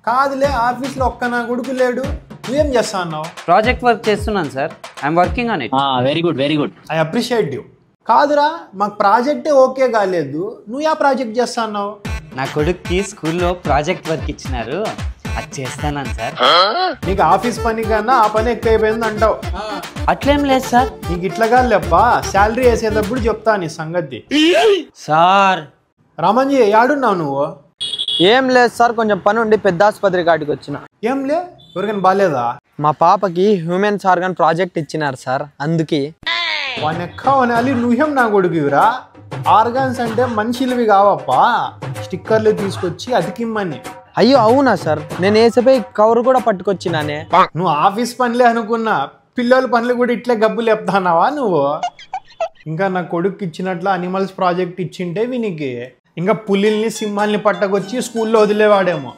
కాదులే ఆఫీస్లో ఒక్క నా కొడుకు లేడు, నువ్వేం చేస్తా అన్నావు? ప్రాజెక్ట్ వర్క్ చేస్తున్నాను sir, I'm working on it. Very good. I appreciate you. కాదురా, మాకు ప్రాజెక్టే ఓకే కాలేదు, నువ్వు ఆ ప్రాజెక్ట్ చేస్తా అన్నావు? నా కొడుక్కి స్కూల్లో ప్రాజెక్ట్ వర్క్ ఇచ్చినారు, అది చేస్తాను సార్. నీకు ఆఫీస్ పని కన్నా ఆ పని ఎక్కువైపోయింది అంటావు. అట్లేం లేదు సార్. నీకు ఇట్లాగా లేప్పా, శాలరీ వేసేటప్పుడు చెప్తా నీ సంగతి. సార్ రామన్జీ యాడున్నావు నువ్వు? ఏం లేదు సార్, కొంచెం పని ఉండి పెద్ద ఆసుపత్రి కాడికి వచ్చిన. ఏం లే, ఎవరికైనా బాగాలేదా? మా పాపకి హ్యూమన్స్ ఆర్గన్ ప్రాజెక్ట్ ఇచ్చినారు సార్, అందుకే. వనెక్కాలి, నువ్వేం నా కొడుకురా? ఆర్గాన్స్ అంటే మనుషులవి కావప్పా, స్టిక్కర్లు తీసుకొచ్చి అతికిమ్మని. అయ్యో అవునా సార్, నేను వేసిపోయి కవర్ కూడా పట్టుకొచ్చినానే. నువ్వు ఆఫీస్ పనులే అనుకున్నా, పిల్లల పనులు కూడా ఇట్లే గబ్బులు చెప్తాన్నావా నువ్వు? ఇంకా నా కొడుకు ఇచ్చినట్లు అనిమల్స్ ప్రాజెక్ట్ ఇచ్చింటే వీనికి ఇంకా పులిల్ని సింహాల్ని పట్టకొచ్చి స్కూల్లో వదిలేవాడేమో.